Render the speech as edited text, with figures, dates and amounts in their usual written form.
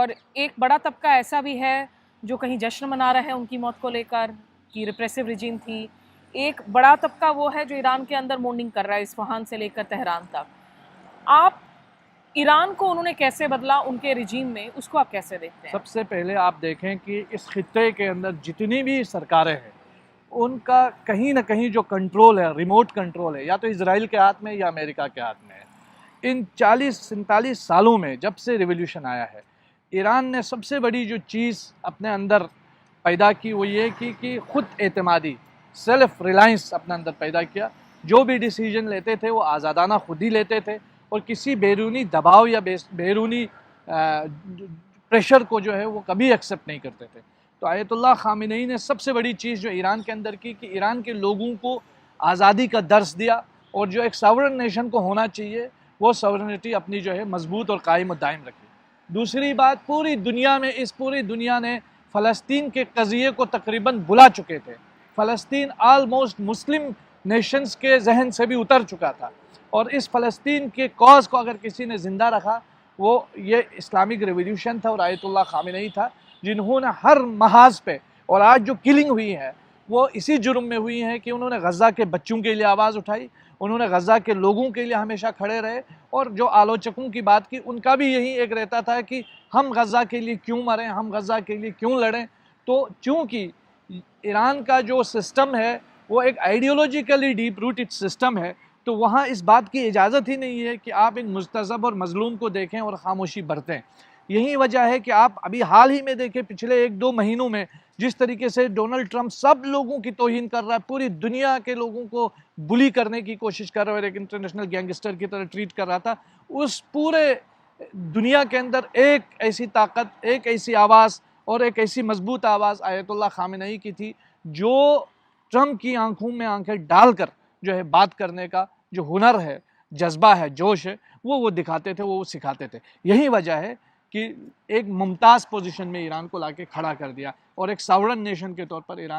और एक बड़ा तबका ऐसा भी है जो कहीं जश्न मना रहा है उनकी मौत को लेकर कि रिप्रेसिव रिजीम थी। एक बड़ा तबका वो है जो ईरान के अंदर मॉर्निंग कर रहा है, इस्फहान से लेकर तेहरान तक। आप ईरान को उन्होंने कैसे बदला उनके रिजीम में, उसको आप कैसे देखते हैं? सबसे पहले आप देखें कि इस खित्ते के अंदर जितनी भी सरकारें हैं उनका कहीं ना कहीं जो कंट्रोल है, रिमोट कंट्रोल है, या तो इजराइल के हाथ में या अमेरिका के हाथ में है। इन 40-47 सालों में जब से रिवोल्यूशन आया है, ईरान ने सबसे बड़ी जो चीज़ अपने अंदर पैदा की वो ये कि खुद एतमादी, सेल्फ रिलायंस अपने अंदर पैदा किया। जो भी डिसीजन लेते थे वो आज़ादाना खुद ही लेते थे और किसी बैरूनी दबाव या बैरूनी प्रेशर को जो है वो कभी एक्सेप्ट नहीं करते थे। तो आयतुल्लाह खामेनी ने सबसे बड़ी चीज़ जो ईरान के अंदर की कि ईरान के लोगों को आज़ादी का दर्स दिया और जो एक सॉवरेन नेशन को होना चाहिए वो सॉवरेनिटी अपनी जो है मजबूत और कायम और दायम रखी। दूसरी बात, पूरी दुनिया में पूरी दुनिया ने फ़लस्तीन के कज़िये को तकरीबन भुला चुके थे। फ़लस्तीन आलमोस्ट मुस्लिम नेशंस के जहन से भी उतर चुका था और इस फ़लस्तीन के कॉज को अगर किसी ने ज़िंदा रखा वो ये इस्लामिक रेवोल्यूशन था और आयतुल्लाह खामेनी था, जिन्होंने हर महाज पे, और आज जो किलिंग हुई है वो इसी जुर्म में हुई है कि उन्होंने गज़ा के बच्चों के लिए आवाज़ उठाई, उन्होंने गज़ा के लोगों के लिए हमेशा खड़े रहे। और जो आलोचकों की बात की उनका भी यही एक रहता था कि हम गज़ा के लिए क्यों मरें, हम गज़ा के लिए क्यों लड़ें। तो चूँकि ईरान का जो सिस्टम है वो एक आइडियोलॉजिकली डीप रूटेड सिस्टम है, तो वहाँ इस बात की इजाज़त ही नहीं है कि आप इन मुस्तज़ब और मज़लूम को देखें और ख़ामोशी बरतें। यही वजह है कि आप अभी हाल ही में देखें, पिछले 1-2 महीनों में जिस तरीके से डोनाल्ड ट्रंप सब लोगों की तौहीन कर रहा है, पूरी दुनिया के लोगों को बुली करने की कोशिश कर रहा है और एक इंटरनेशनल गैंगस्टर की तरह ट्रीट कर रहा था, उस पूरे दुनिया के अंदर एक ऐसी ताकत, एक ऐसी आवाज़ और एक ऐसी मजबूत आवाज़ आयतुल्लाह खामेनी की थी, जो ट्रंप की आंखों में आंखें डालकर जो है बात करने का जो हुनर है, जज्बा है, जोश है, वो दिखाते थे, वो सिखाते थे। यही वजह है कि एक मुमताज़ पोजीशन में ईरान को लाके खड़ा कर दिया और एक सॉवरेन नेशन के तौर पर ईरान